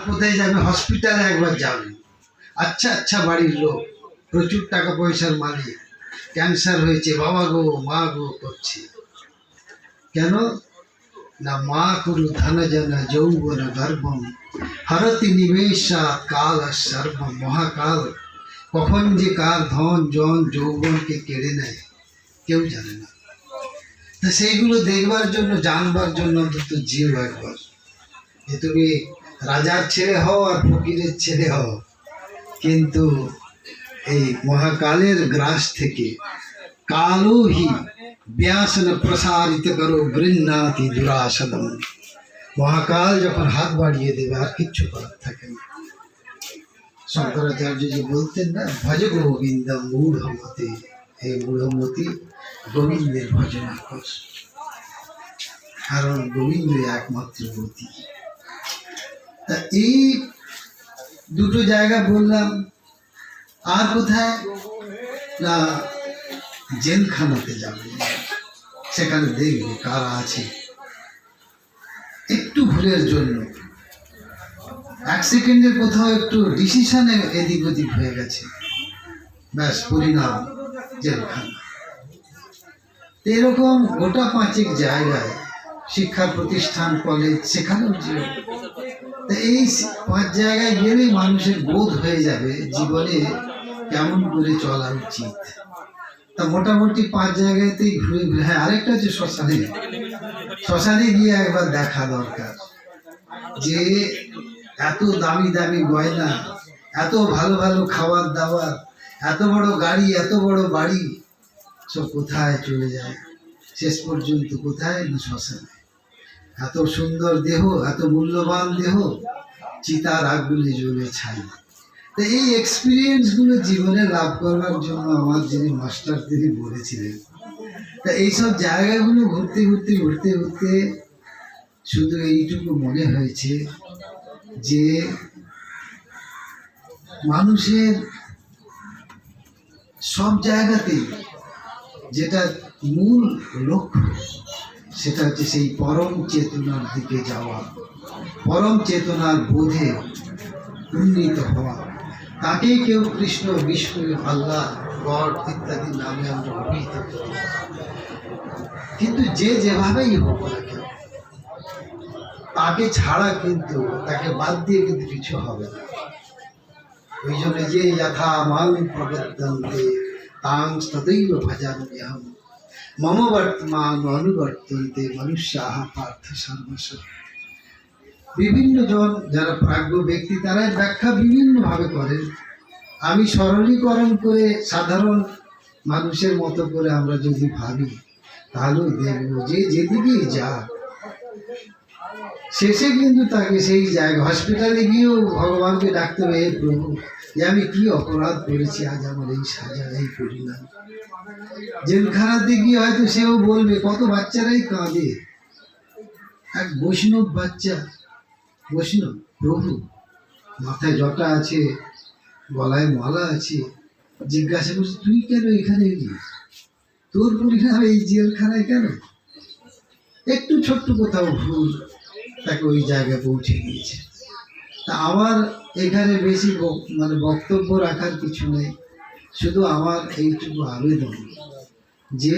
কোথায় যাবে? হসপিটালে একবার যাবে, আচ্ছা আচ্ছা বাড়ির লোক, প্রচুর টাকা পয়সার মালিক, ক্যান্সার হয়েছে, বাবা গো মা গো করছে। কেন না? মা কুরু ধন জন যৌবন গর্ভম হরতি নিমেষা কাল সর্বম। মহাকাল কখন যে কার ধন জন যৌবনকে কেড়ে নেয় কেউ জানে না। তা সেইগুলো দেখবার জন্য, জানবার জন্য অন্তত জিও একবার। যে তুমি রাজার ছেলে হও আর ফকিরের ছেলে হও, কিন্তু এই মহাকালের গ্রাস থেকে কালো হি ব্যাসন প্রসারিত করো গৃহ্ণাতি দুরাসদম। মহাকাল যখন হাত বাড়িয়ে দেবে আর কিচ্ছু করার থাকে না। শঙ্করাচার্য যে বলতেন না, ভজ গোবিন্দ মূঢ়মতি, হে মূঢ়মতি গোবিন্দের ভজনা কর, কারণ গোবিন্দ একমাত্র গতি। তা এই দুটো জায়গা বললাম। আর কোথায় না? জেলখানাতে যাবে, সেখানে দেখবে কারা আছে। একটু ভুলের জন্য, এক সেকেন্ডের কোথাও একটু ডিসিশনে এদিক ওদিক হয়ে গেছে, ব্যাস পরিণাম জেলখানা। এরকম গোটা পাঁচেক জায়গায়, শিক্ষা প্রতিষ্ঠান, কলেজ, সেখানেও যে এই 5 জায়গায় গেলেই মানুষের বোধ হয়ে যাবে জীবনে কেমন করে চলা উচিত। তা মোটামুটি 5 জায়গাতেই ঘুরে ঘুরে। হ্যাঁ, আরেকটা হচ্ছে শ্মশানে। শ্মশানে গিয়ে একবার দেখা দরকার যে এত দামি দামি গয়না, এত ভালো ভালো খাবার দাবার, এত বড় গাড়ি, এত বড় বাড়ি, সব কোথায় চলে যায় শেষ পর্যন্ত? কোথায় না? শ্মশানে। এত সুন্দর দেহ, এত মূল্যবান দেহ, চিতার আগুনে জ্বলে ছাই। তো এই এক্সপিরিয়েন্সগুলো জীবনে লাভ করবার জন্য আমার যিনি মাস্টার, তিনি বলেছিলেন। তা এইসব জায়গাগুলো ঘুরতে ঘুরতে ঘুরতে ঘুরতে শুধু এইটুকু মনে হয়েছে যে মানুষের সব জায়গাতেই যেটা মূল লক্ষ্য, সেটা হচ্ছে সেই পরম চেতনার দিকে যাওয়া, পরম চেতনার বোধে উন্নীত হওয়া। তাকেই কেউ কৃষ্ণ, বিষ্ণু, আল্লাহ, গড ইত্যাদি নামে আমরা অভিহিত করি। কিন্তু যে যেভাবেই হোক না কেন, তাকে ছাড়া কিন্তু, তাকে বাদ দিয়ে কিন্তু কিছু হবে না। ওই জন্য যে যথা মাং প্রবর্তন্তে তাং ততৈব ভজাম্যহম মম বর্তমান অনুবর্তন্তে মনুষ্যাঃ পার্থ সর্বস্ব। বিভিন্ন জন যারা প্রাজ্ঞ ব্যক্তি, তারা ব্যাখ্যা বিভিন্নভাবে করেন। আমি সরলীকরণ করে সাধারণ মানুষের মতো করে আমরা যদি ভাবি, তাহলেও দেখব যে যেদিকেই যাক, শেষে কিন্তু তাকে সেই জায়গা, হসপিটালে গিয়েও ভগবানকে ডাকতে হবে, হে প্রভু, যে আমি কি অপরাধ করেছি, আজ আমার এই সাজা, এই পরিণাম। জেলখানাতে গিয়ে হয়তো সেও বলবে, কত বাচ্চারাই কাঁদে। এক বৈষ্ণব বাচ্চা, বৈষ্ণব, প্রভু, মাথায় জটা আছে, গলায় মালা আছে, জিজ্ঞাসা করছে, তুই কেন এখানে এলি? তোর পরিণাম এই জেলখানায় কেন? একটু ছোট্ট কোথাও ভুল তাকে ওই জায়গায় পৌঁছে দিয়েছে। তা আমার এখানে বেশি বক্তব্য রাখার কিছু নেই, শুধু আমার এইটুকু আবেদন যে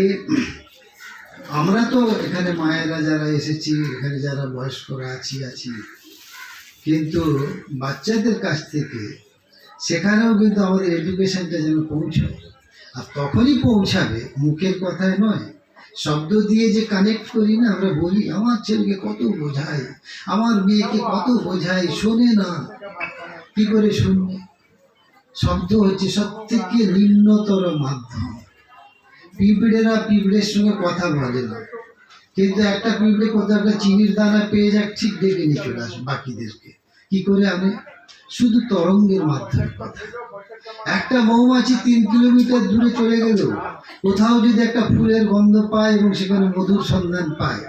আমরা তো এখানে মায়েরা যারা এসেছি, এখানে যারা বয়স্করা আছি, কিন্তু বাচ্চাদের কাছ থেকে সেখানেও কিন্তু আমাদের এডুকেশনটা যেন পৌঁছায়। আর তখনই পৌঁছাবে, মুখের কথায় নয়, শব্দ দিয়ে যে কানেক্ট করি না, আমরা বলি আমার ছেলেকে কত বোঝাই, আমার মেয়েকে কত বোঝাই, শোনে না। কি করে শুনবে? শব্দ হচ্ছে সব থেকে নিম্নতর মাধ্যম। পিঁপড়েরা পিঁপড়ের সঙ্গে কথা বলে না, কিন্তু একটা পিঁপড়ে কোথাও একটা চিনির দানা পেয়ে যাক, ঠিক ডেকে নিয়ে চলে আসে বাকিদেরকে। কি করে আনে? শুধু তরঙ্গের মাধ্যমে কথা। একটা মৌমাছি 3 কিলোমিটার দূরে চলে গেল, কোথাও যদি একটা ফুলের গন্ধ পায় এবং সেখানে মধুর সন্ধান পায়,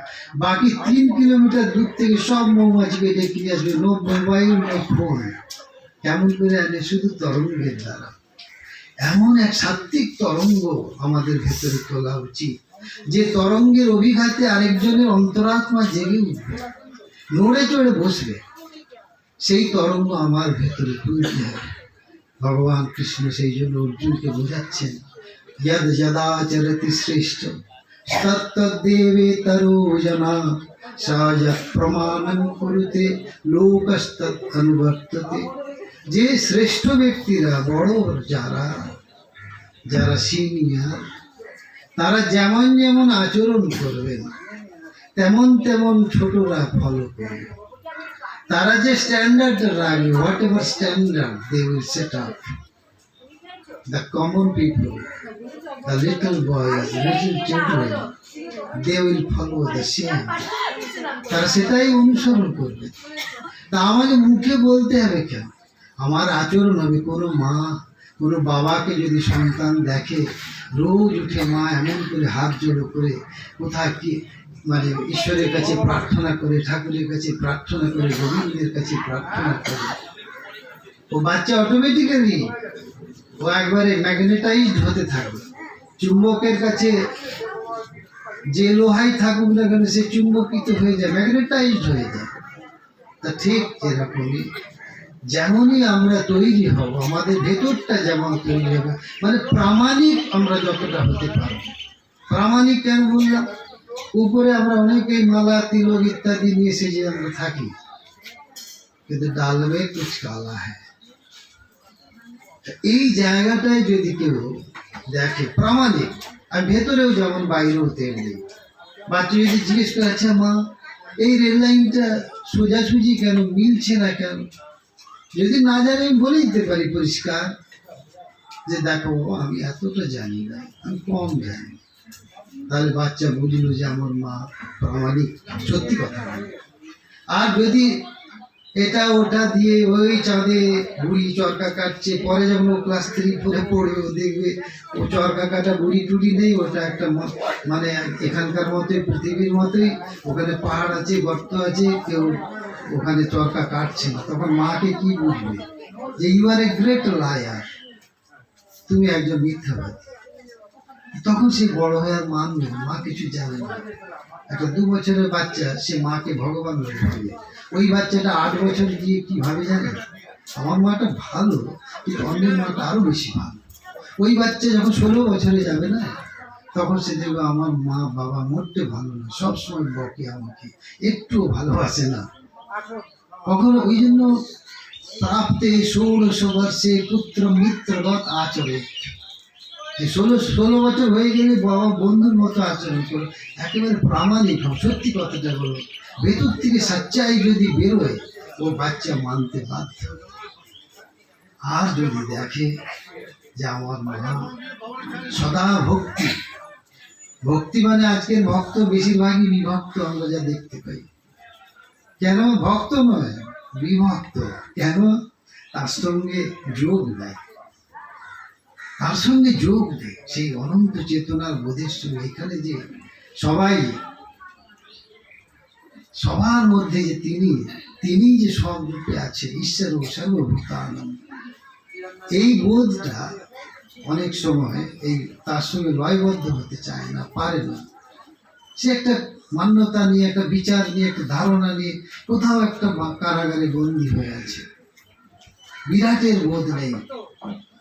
বাকি 3 কিলোমিটার দূর থেকে সব মৌমাছিকে ডেকে নিয়ে আসবে। No mobile, no phone. কেমন করে আনে? শুধু তরঙ্গের দ্বারা। এমন এক সাত্ত্বিক তরঙ্গ আমাদের ভেতরে তোলা উচিত, যে তরঙ্গের অভিঘাতে আরেকজনের অন্তরাত্মা জেগে উঠবে, নড়ে চড়ে বসবে। সেই তরঙ্গ আমার ভেতরে তুলতে হবে। ভগবান কৃষ্ণ সেই জন্য অর্জুনকে বোঝাচ্ছেন, যদ যদাচরতি শ্রেষ্ঠ তত্তদ্দেবেতরো জনা সা যৎ প্রমাণং কুরুতে লোকস্তৎ অনুবর্ততে। যে শ্রেষ্ঠ ব্যক্তিরা, বড় যারা যারা সিনিয়র, তারা যেমন যেমন আচরণ করবেন তেমন তেমন ছোটরা ফলো করবে। তারা যে স্ট্যান্ডার্ড রাখবে, whatever standard they will set up, the common people, the little boys, little children, they will follow the same. তারা সেটাই অনুসরণ করবে। তা আমাকে মুখে বলতে হবে কেন? আমার আচরণ হবে। কোনো মা, কোনো বাবাকে যদি সন্তান দেখে রোজ উঠে মা এমন করে হাত জোড়ো করে কোথায় কি মানে ঈশ্বরের কাছে প্রার্থনা করে, ঠাকুরের কাছে প্রার্থনা করে, গোবিন্দের কাছে প্রার্থনা করে, ও বাচ্চা অটোমেটিক্যালি ও একবারে ম্যাগনেটাইজড হতে থাকবে। চুম্বকের কাছে যে লোহাই থাকুক না কেন সে চুম্বকিত হয়ে যায়, ম্যাগনেটাইজড হয়ে যায়। তা ঠিক এরকমই যেমনই আমরা তৈরি হব, আমাদের ভেতরটা যেমন তৈরি হবে, মানে প্রামাণিক আমরা যতটা হতে পারবো। প্রামাণিক কেন বললাম? উপরে আমরা অনেকেই মালা তিলক ইত্যাদি নিয়ে সেজে আমরা থাকি, কিন্তু ডাল মে কুছ কালা হ্যায়। এই জায়গাটায় যদি কেউ দেখে প্রামাণিক, আর ভেতরেও যেমন বাইরেও তেমনি। বাচ্চা যদি জিজ্ঞেস করে, আচ্ছা মা এই রেল লাইনটা সোজাসুজি কেন, মিলছে না কেন, যদি না জানি আমি বলে দিতে পারি পরিষ্কার যে দেখো আমি এতটা জানি না, আমি কম জানি। তাহলে বাচ্চা বুঝলো যে আমার মা প্রামাণিক, সত্যি কথা বলে। আর যদি এটা ওটা দিয়ে ওই চাঁদে বুড়ি চরকা কাটছে, পরে যখন ও ক্লাস 3 4 পড়বে ও দেখবে ও চরকা কাটা বুড়ি টুড়ি নেই, ওটা একটা মানে এখানকার মতোই, পৃথিবীর মতোই, ওখানে পাহাড় আছে, গর্ত আছে, কেউ ওখানে চরকা কাটছে না। তখন মাকে কি বুঝবে? যে you are a great liar, তুমি একজন মিথ্যাবাদী। তখন সে বড় হয়ে আর মানবে, মা কিছু জানে না। একটা 2 বছরের বাচ্চা সে মাকে ভগবান বলে ভাবে। ওই বাচ্চাটা 8 বছর গিয়ে কি ভাবে জানে? আমার মাটা ভালো, কিন্তু অন্যের মাটা আরো বেশি ভালো। ওই বাচ্চা যখন 16 বছরে যাবে না, তখন সে দেখবে আমার মা বাবা মোটে ভালো না, সবসময় বকে আমাকে, একটুও ভালোবাসে না। কখনো ওই জন্য প্রাপ্তে 16 বর্ষে পুত্র মিত্রবৎ আচরে, 16 বছর হয়ে গেলে বাবা বন্ধুর মতো আচরণ করো, একেবারে প্রামাণিক হও, সত্যি কথাটা বলো। ভেতর থেকে সচ্চাই যদি বেরোয় ও বাচ্চা মানতে বাধ্য। আর যদি দেখে যে আমার মা সদা ভক্তি, ভক্তি মানে আজকের ভক্ত বেশিরভাগই বিভক্ত, আমরা যা দেখতে পাই। কেন ভক্ত নয়, বিভক্ত। কেন? তার সঙ্গে যোগ দেয়, তার সঙ্গে যোগ দেয় সেই অনন্ত চেতনার বোধের সঙ্গে। এখানে যে সবাই, সবার মধ্যে যে তিনি যে সব রূপে আছে, ঈশ্বর ও সর্বভূতানন্দ, এই বোধটা অনেক সময় এই তার সঙ্গে লয়বদ্ধ হতে চায় না, পারে না। সে একটা মান্যতা নিয়ে, একটা বিচার নিয়ে, একটা ধারণা নিয়ে কোথাও একটা কারাগারে বন্দী হয়ে আছে, বিরাটের বোধ নেই।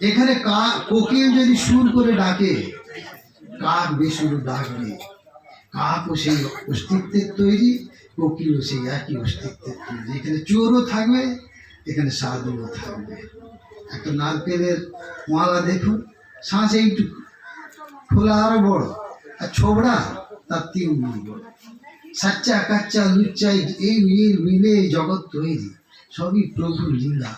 এখানে কোকিল যদি সুর করে ডাকে, কাক বেসুর ডাকবে। কাকও সেই অস্তিত্বের তৈরি, কোকিলও সেই একই অস্তিত্বের তৈরি। এখানে চোরও থাকবে, এখানে সাধুও থাকবে। একটা নারকেলের মালা দেখুন, শ্বাস এইটুকু, খোলা আরো বড়, আর ছোবড়া তার 3 গুণ বড়। সাচ্চা কাচ্চা লুচ্চা এই মিলে জগৎ তৈরি, সবই প্রভুর লীলা।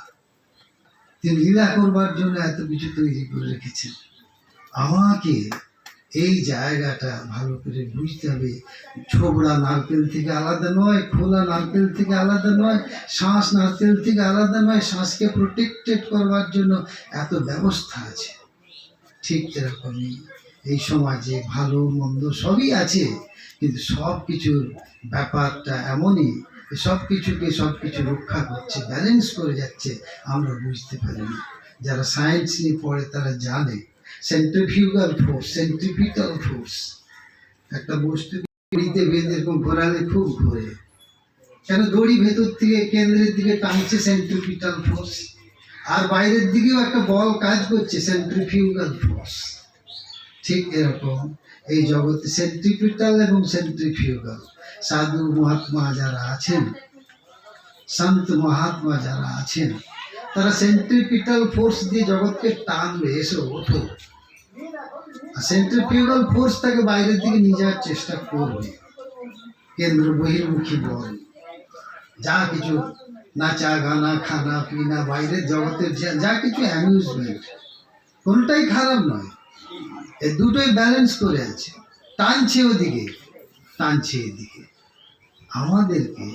তিনি লীলা করবার জন্য এত কিছু তৈরি করে রেখেছেন। আমাকে এই জায়গাটা ভালো করে বুঝতে হবে। ছোবড়া নারকেল থেকে আলাদা নয়, খোলা নারকেল থেকে আলাদা নয়, শ্বাস নারকেল থেকে আলাদা নয়। শ্বাসকে প্রোটেক্টেড করবার জন্য এত ব্যবস্থা আছে। ঠিক এরকমই এই সমাজে ভালো মন্দ সবই আছে, কিন্তু সব কিছুর ব্যাপারটা এমনই, সব কিছুকে সব কিছু রক্ষা করছে, ব্যালেন্স করে যাচ্ছে, আমরা বুঝতে পারি না। যারা সায়েন্স নিয়ে পড়ে তারা জানে সেন্ট্রিফিউগাল ফোর্স, সেন্ট্রিপিটাল ফোর্স। একটা বস্তু বেঁধে এরকম ঘোরালে খুব ঘোরে, কেন দড়ি ভেতর থেকে কেন্দ্রের দিকে টানছে সেন্ট্রিপিটাল ফোর্স, আর বাইরের দিকেও একটা বল কাজ করছে সেন্ট্রিফিউগাল ফোর্স। ঠিক এরকম এই জগতে সেন্ট্রিপিটাল এবং সেন্ট্রিফিউগাল, সাধু মহাত্মা যারা আছেন, সন্ত মহাত্মা যারা আছেন, তারা সেন্ট্রিপিটাল ফোর্স দিয়ে জগৎকে টানবে, এসো ওঠো। আর সেন্ট্রিফিউগাল ফোর্স তাকে বাইরের দিকে নিয়ে যাওয়ার চেষ্টা করবে। কেন্দ্র বহির্মুখী বল, যা কিছু নাচা গানা খানা পিনা বাইরের জগতের যা কিছু অ্যামিউজমেন্ট, কোনটাই খারাপ নয়, এই দুটোই ব্যালেন্স করে আছে, টানছে ওদিকে টানছে এদিকে। আমাদেরকে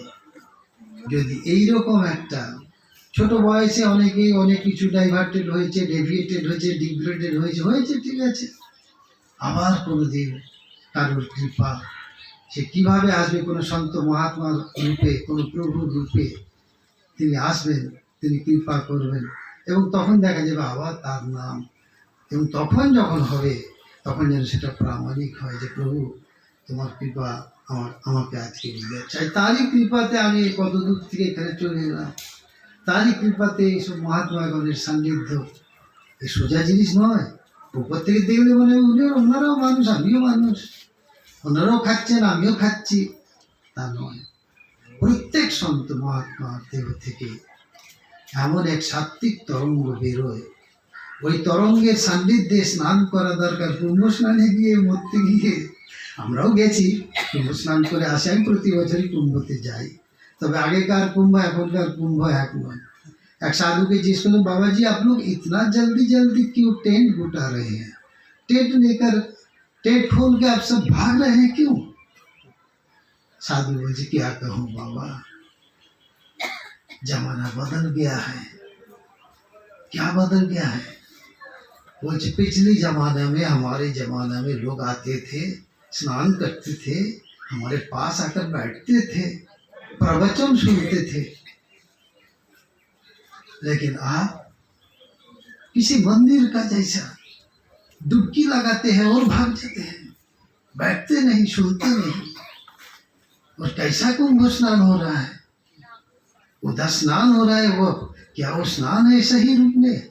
যদি এইরকম একটা ছোট বয়সে অনেকেই অনেক কিছু ডাইভার্টেড হয়েছে, ডেভিয়েটেড হয়েছে, ডিগ্রেডেড হয়েছে, ঠিক আছে, আবার কোনোদিন কারোর কৃপা, সে কিভাবে আসবে, কোনো সন্ত মহাত্মার রূপে, কোনো প্রভুর রূপে তিনি আসবেন, তিনি কৃপা করবেন, এবং তখন দেখা যাবে আবার তার নাম, এবং তখন যখন হবে তখন যেন সেটা প্রামাণিক হয় যে প্রভু তোমার কৃপা আমাকে আজকে নিয়ে চাই। তারই কৃপাতে আমি কত দূর থেকে এখানে চলে এলাম, তারই কৃপাতে এইসব মহাত্মাগণের সান্নিধ্য, এই সোজা জিনিস নয়। উপর থেকে দেখলে মনে হয় ওনারাও মানুষ, আমিও মানুষ, ওনারাও খাচ্ছেন আমিও খাচ্ছি, তা নয়। প্রত্যেক সন্ত মহাত্মার দেহ থেকে এমন এক সাত্বিক তরঙ্গ বেরোয়, ওই তরঙ্গের সান্নিধ্যে স্নান করা দরকার। কুম্ভ স্নানে গিয়ে মরতে গিয়ে আমরাও গেছি, কুম্ভ স্নান করে আসি, আমি প্রতি বছরই কুম্ভতে যাই, তবে আগেকার কুম্ভ এখনকার কুম্ভ এক নয়। एक साधु के जिस को बाबा जी आप लोग इतना जल्दी जल्दी क्यों टेंट गुटा रहे हैं, टेंट लेकर टेंट खोल के आप सब भाग रहे हैं क्यों? साधु बोले क्या कहूँ बाबा, जमाना बदल गया है। क्या बदल गया है? बोले पिछले जमाने में, हमारे जमाने में लोग आते थे, स्नान करते थे, हमारे पास आकर बैठते थे, प्रवचन सुनते थे, लेकिन आप किसी मंदिर का जैसा डुबकी लगाते हैं और भाग जाते हैं, बैठते नहीं, सुनते नहीं। और कैसा कुंभ स्नान हो रहा है, उधर स्नान हो रहा है, वो क्या वो स्नान है सही रूप में?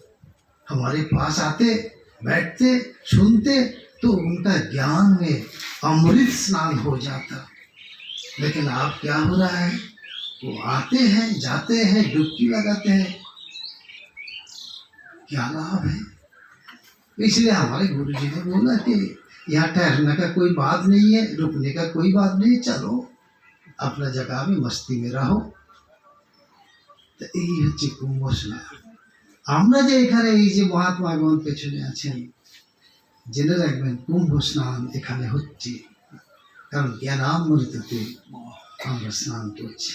हमारे पास आते, बैठते, सुनते तो उनका ज्ञान में अमृत स्नान हो जाता। लेकिन आप क्या हो रहा है, वो आते हैं, जाते हैं, डुबकी लगाते हैं, क्या लाभ है? इसलिए हमारे गुरु जी ने बोला कि यहाँ ठहरने का कोई बात नहीं है, रुकने का कोई बात नहीं, चलो अपना जगह में मस्ती में रहो। तो এই হচ্ছে কুম্ভ স্নান। আমরা যে এখানে এই যে মহাত্মাগণ পেছনে আছেন, জেনে রাখবেন কুম্ভ স্নান এখানে হচ্ছে, কারণ জ্ঞানামৃততে আমরা স্নান করছি।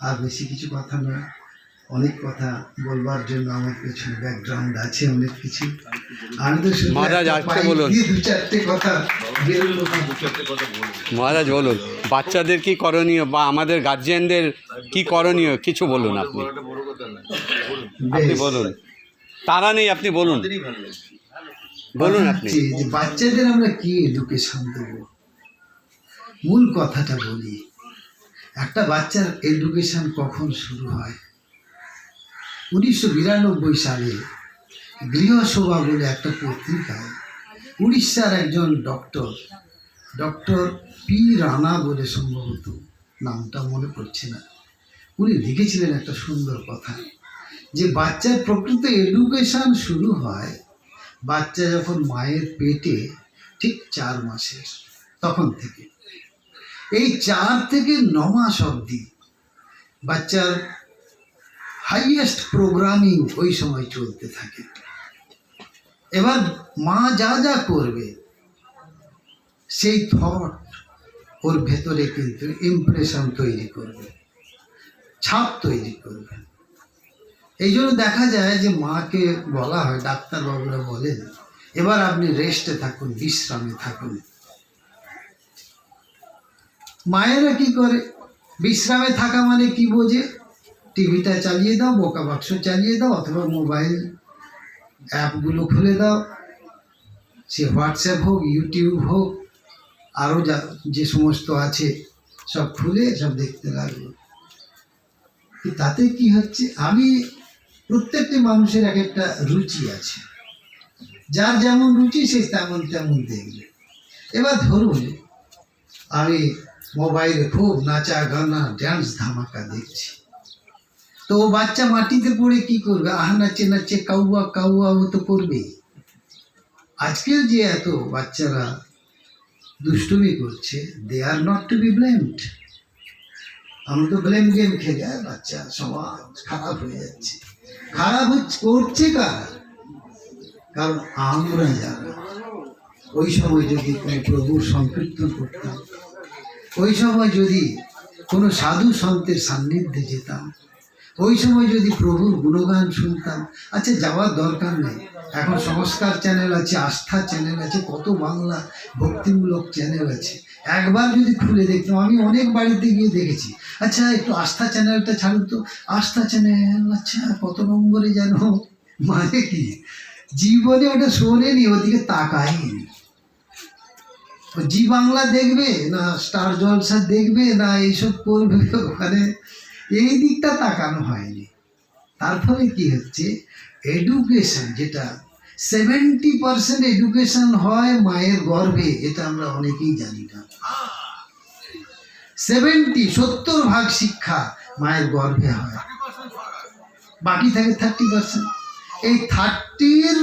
আর বেশি কিছু কথা নয়, অনেক কথা বলবার জন্য আমার পেছনে ব্যাকগ্রাউন্ড আছে অনেক কিছু। আমি তো শুধু দু চারটে কথা বেরোলো। মহারাজ বলুন, বাচ্চাদের কি করণীয় বা আমাদের গার্জিয়ানদের কি করণীয় কিছু বলুন। আপনি বলুন, তারা নেই, আপনি বলুন বলুন আপনি। যে বাচ্চাদের আমরা কি এডুকেশন দেব, মূল কথাটা বলি। একটা বাচ্চার এডুকেশন কখন শুরু হয়? 1992 সালে গৃহসভা বলে একটা পত্রিকায় উড়িষ্যার একজন ডক্টর পি রানা বলে, সম্ভবত নামটা মনে পড়ছে না, উনি লিখেছিলেন একটা সুন্দর কথা, যে বাচ্চার প্রকৃত এডুকেশন শুরু হয় বাচ্চা যখন মায়ের পেটে ঠিক 4 মাসের, তখন থেকে। এই 4 থেকে 9 মাস অবধি বাচ্চার হাইয়েস্ট প্রোগ্রামিং ওই সময় চলতে থাকে। এবার মা যা যা করবে সেই থট ওর ভেতরে কিন্তু ইমপ্রেশন তৈরি করবে, ছাপ তৈরি করবে। এই জন্য দেখা যায় যে মাকে বলা হয়, ডাক্তারবাবুরা বলেন এবার আপনি রেস্টে থাকুন, বিশ্রামে থাকুন। মায়েরা কি করে? বিশ্রামে থাকা মানে কি বোঝে? টিভিটা চালিয়ে দাও, বোকা বাক্স চালিয়ে দাও, অথবা মোবাইল অ্যাপগুলো খুলে দাও, সে হোয়াটসঅ্যাপ হোক, ইউটিউব হোক, আরও যে সমস্ত আছে সব খুলে সব দেখতে লাগলো। কি তাতে কি হচ্ছে, আমি প্রত্যেকটি মানুষের এক একটা রুচি আছে, যার যেমন রুচি সে তেমন তেমন দেখবে। এবার ধরুন আমি মোবাইলে খুব নাচা গানা ড্যান্স ধামাকা দেখছি, তো ও বাচ্চা মাটিতে পড়ে কি করবে? আহ নাচে নাচে কাউয়া কাউয়া ও তো করবেই। আজকের যে এত বাচ্চারা দুষ্টুমি করছে, they are not to be blamed. আমরা তো ব্লেম গেম খেলে বাচ্চা সমাজ খারাপ হয়ে যাচ্ছে। খারাপ হচ্ছে করছে কারা? কারণ আমরা যারা ওই সময় যদি কোনো প্রভুর সংকীর্তন করতাম, ওই সময় যদি কোনো সাধু সন্তের সান্নিধ্যে যেতাম, ওই সময় যদি প্রভুর গুণগান শুনতাম। আচ্ছা, যাওয়ার দরকার নেই, এখন সংস্কার চ্যানেল আছে, আস্থা চ্যানেল আছে, কত বাংলা ভক্তিমূলক চ্যানেল আছে, একবার যদি খুলে দেখতাম। আমি অনেক বাড়িতে গিয়ে দেখেছি, আচ্ছা একটু আস্থা চ্যানেলটা ছাড়ুন তো, আস্থা চ্যানেল, আচ্ছা কত নম্বরে যেন, মানে কি জীবনে ওটা শোনেনি, ওদিকে তাকায়নি। জি বাংলা দেখবে না স্টার জলসা দেখবে না এইসব করবে, ওখানে এই দিকটা তাকানো হয়নি। তার ফলে কি হচ্ছে, এডুকেশন যেটা 70% এডুকেশন হয় মায়ের গর্ভে, এটা আমরা অনেকেই জানি না। 70% শিক্ষা মায়ের গর্ভে হয়, বাকি থাকে 30%। এই 30-র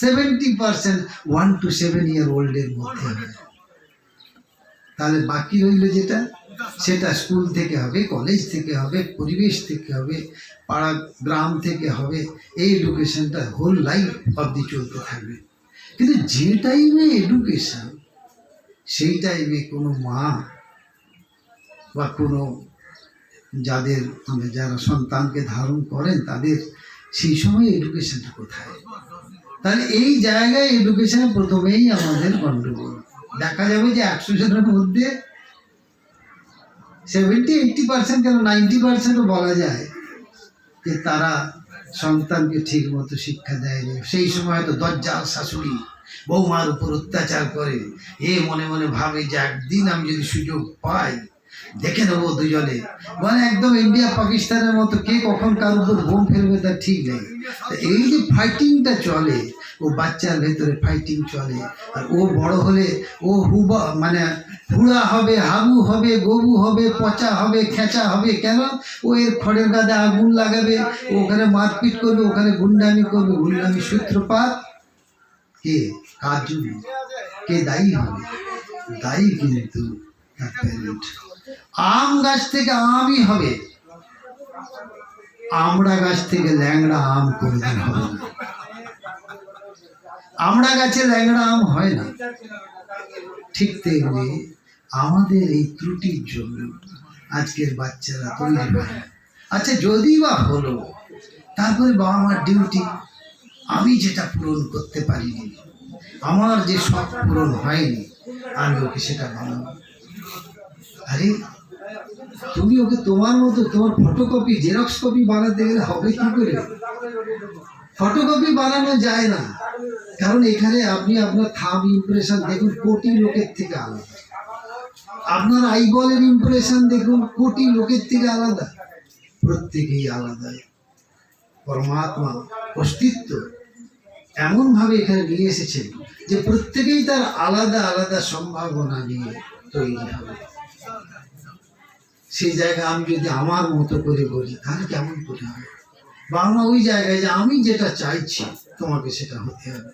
70% 1 to 7 year ওল্ডের মধ্যে হয়। তাহলে বাকি রইল যেটা, সেটা স্কুল থেকে হবে, কলেজ থেকে হবে, পরিবেশ থেকে হবে, পাড়া গ্রাম থেকে হবে। এই এডুকেশনটা হোল লাইফ অবধি চলতে থাকবে। কিন্তু যে টাইমে এডুকেশন, সেই টাইমে কোনো মা বা কোনো যাদের মানে যারা সন্তানকে ধারণ করেন, তাদের সেই সময় এডুকেশনটা কোথায়? তাহলে এই জায়গায় এডুকেশনে প্রথমেই আমাদের গণ্ডগোল। দেখা যাবে যে 100 জনের মধ্যে 70-80% কেন 90%ও বলা যায় যে তারা সন্তানকে ঠিক মতো শিক্ষা দেয়নি। সেই সময় তো দজ্জাল শাশুড়ি বৌমার উপর অত্যাচার করে, এ মনে মনে ভাবে যে একদিন আমি যদি সুযোগ পাই দেখে নেবো দুজনে, মানে একদম ইন্ডিয়া পাকিস্তানের মতো, কে কখন কার উপর বোম ফেলবে তার ঠিক নেই। এই যে ফাইটিংটা চলে, ও বাচ্চার ভেতরে ফাইটিং চলে, আর ও বড় হলে ও মানে হুড়া হবে, হাগু হবে, গবু হবে, পচা হবে, খেঁচা হবে। কেন? ও এর খড়ের গাদে আগুন লাগাবে, ওখানে মারপিট করবে, ওখানে গুন্ডামি করবে। গুন্ডামি সূত্রপাত কে? কার জন্য? কে দায়ী হবে? দায়ী কিন্তু তার প্যারেন্ট। আম গাছ থেকে আমই হবে, আমড়া গাছ থেকে ল্যাংড়া আম কোনোদিন হবে না। আমড়া গাছে ল্যাংড়া আম হয় না। ঠিক তেমনি আমাদের এই ত্রুটির জন্য আজকের বাচ্চারা তৈরি হয় না। আচ্ছা, যদি বা হলো, তারপরে বাবা মার ডিউটি, আমি যেটা পূরণ করতে পারিনি, আমার যে শখ পূরণ হয়নি, আমি ওকে সেটা বানাবো। আরে তুমি ওকে তোমার মতো, তোমার ফটোকপি জেরক্স কপি বানাতে গেলে হবে কি করে? ফটোকপি বানানো যায় না, কারণ এখানে আপনি আপনার থাম ইমপ্রেশন দেখুন কোটি লোকের থেকে আলাদা, আপনার আইবলের ইমপ্রেশন দেখুন কোটি লোকের থেকে আলাদা, প্রত্যেকেই আলাদা। পরমাত্মা অস্তিত্ব এমনভাবে এখানে নিয়ে এসেছেন যে প্রত্যেকেই তার আলাদা আলাদা সম্ভাবনা নিয়ে তৈরি হবে। সেই জায়গায় আমি যদি আমার মতো করে বলি, তাহলে কেমন করে হবে? বাংলা ওই জায়গায় যে আমি যেটা চাইছি তোমাকে সেটা হতে হবে,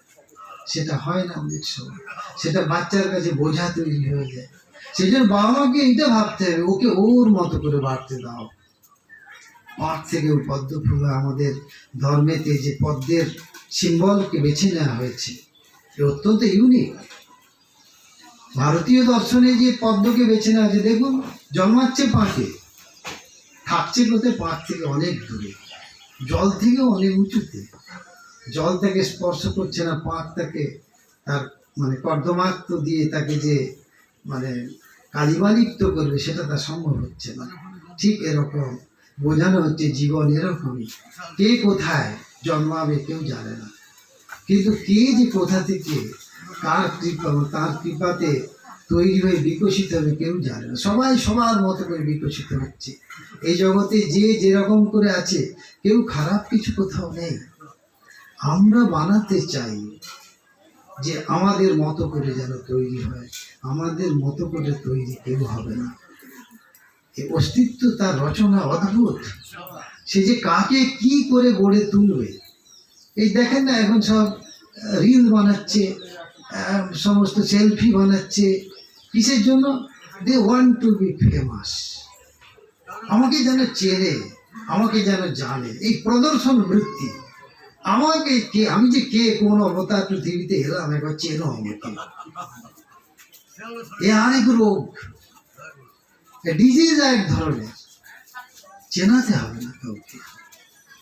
সেটা হয় না অনেক সময়। সেটা বাচ্চার কাছে বোঝা তৈরি হয়ে যায়। সেই জন্য বাবা মাকে এইটা ভাবতে হবে, ওকে ওর মতো করে বাড়তে দাও। পাঠ থেকে ওই পদ্ম ফুল, আমাদের ধর্মেতে যে পদ্মের সিম্বলকে বেছে নেওয়া হয়েছে, অত্যন্ত ইউনিক। ভারতীয় দর্শনে যে পদ্মকে বেছে নেওয়া হয়েছে, দেখুন জন্মাচ্ছে পাঁকে, থাকছে কোথায়? পাঁক থেকে অনেক দূরে, জল থেকেও অনেক উঁচুতে। জল তাকে স্পর্শ করছে না, পাঁক তাকে তার মানে কর্দমাক্ত দিয়ে তাকে যে মানে কালিমালিপ্ত করবে, সেটা তার সম্ভব হচ্ছে না। ঠিক এরকম বোঝানো হচ্ছে জীবন এরকমই, কে কোথায় জন্মাবে কেউ জানে না, কিন্তু কে যে কোথা থেকে কার কৃপাতে তৈরি হয়ে বিকশিত হবে কেউ জানে না। সবাই সবার মতো করে বিকশিত হচ্ছে। এই জগতে যে যেরকম করে আছে, কেউ খারাপ কিছু কোথাও নেই। আমরা বানাতে চাই যে আমাদের মতো করে যেন তৈরি হয়, আমাদের মতো করে তৈরি কেউ হবে না। এই অস্তিত্ব, তার রচনা অদ্ভুত। সে যে কাকে কি করে গড়ে তুলবে। এই দেখেন না, এখন সব রিল বানাচ্ছে, সমস্ত সেলফি বানাচ্ছে। কিসের জন্য? They want to be famous. আমাকে যেন চেনে, আমাকে যেন জানে, এই প্রদর্শন বৃত্তি। আমাকে কে, আমি যে কে, কোন অবতার পৃথিবীতে এলাম, একবার চেনো আমাকে। এ আরেক রোগ, ডিজিজ এক ধরনের। চেনাতে হবে না কাউকে।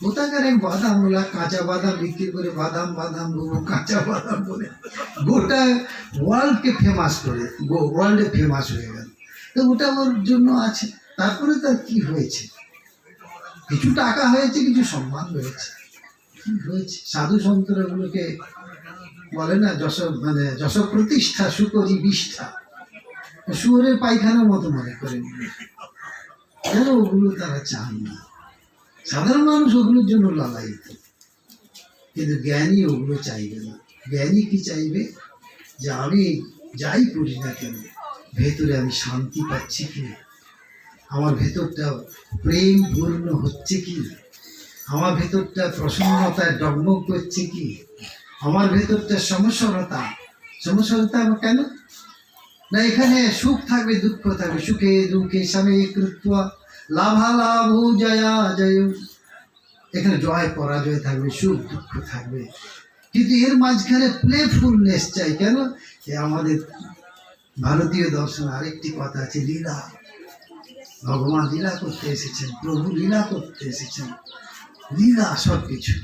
কোথাকার এক বাদামওয়ালা কাঁচা বাদাম বিক্রি করে বাদাম বাদাম বলবো, কাঁচা বাদাম বলে গোটা ওয়ার্ল্ডকে ফেমাস করে, ওয়ার্ল্ডে ফেমাস হয়ে গেল। তো ওটা ওর জন্য আছে। তারপরে তার কি হয়েছে? কিছু টাকা হয়েছে, কিছু সম্মান হয়েছে। কি হয়েছে? সাধু সন্তরা গুলোকে বলে না, যশ প্রতিষ্ঠা সুকরি বিষ্ঠা, শুয়োরের পায়খানার মতো মনে করেন। কেন ওগুলো তারা চান না? সাধারণ মানুষ ওগুলোর জন্য লালায়িত, কিন্তু জ্ঞানী ওগুলো চাইবে না। জ্ঞানী কি চাইবে? যে আমি যাই করি না কেন, ভেতরে আমি শান্তি পাচ্ছি কি, আমার ভেতরটা প্রেম পূর্ণ হচ্ছে কি, আমার ভেতরটা প্রসন্নতায় ডগমগ করছে কি, আমার ভেতরটা সমস্বরতা আমার কেন না? এখানে সুখ থাকবে, দুঃখ থাকবে, সুখে দুঃখে স্বামী কৃত্বা লাভালাভ জয়া জয়। এখানে জয় পরাজয় থাকবে, সুখ দুঃখ থাকবে, কিন্তু এর মাঝখানে প্লেফুলনেস চাই। কেন? এ আমাদের ভারতীয় দর্শন আরেকটি কথা আছে, লীলা। ভগবান লীলা করতে এসেছেন, প্রভু লীলা করতে এসেছেন। লীলা সব কিছু,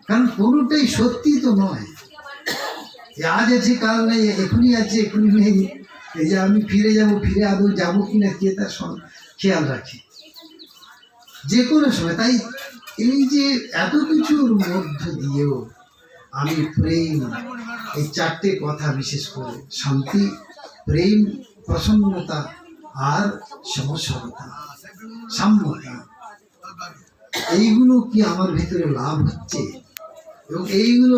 কারণ কোনোটাই সত্যি তো নয়। আজ আছে কাল নেই, এখনই আছে এখনই নেই। এই যে আমি ফিরে যাব, ফিরে আদৌ যাবো কিনা কে তার খেয়াল রাখে যে কোনো সময়। তাই এই যে এত কিছুর মধ্য দিয়েও আমি প্রেম, এই চারটে কথা, বিশেষ করে শান্তি, প্রেম, প্রসন্নতা আর সমস্যরতা, সাম্যতা, এইগুলো কি আমার ভিতরে লাভ হচ্ছে? এবং এইগুলো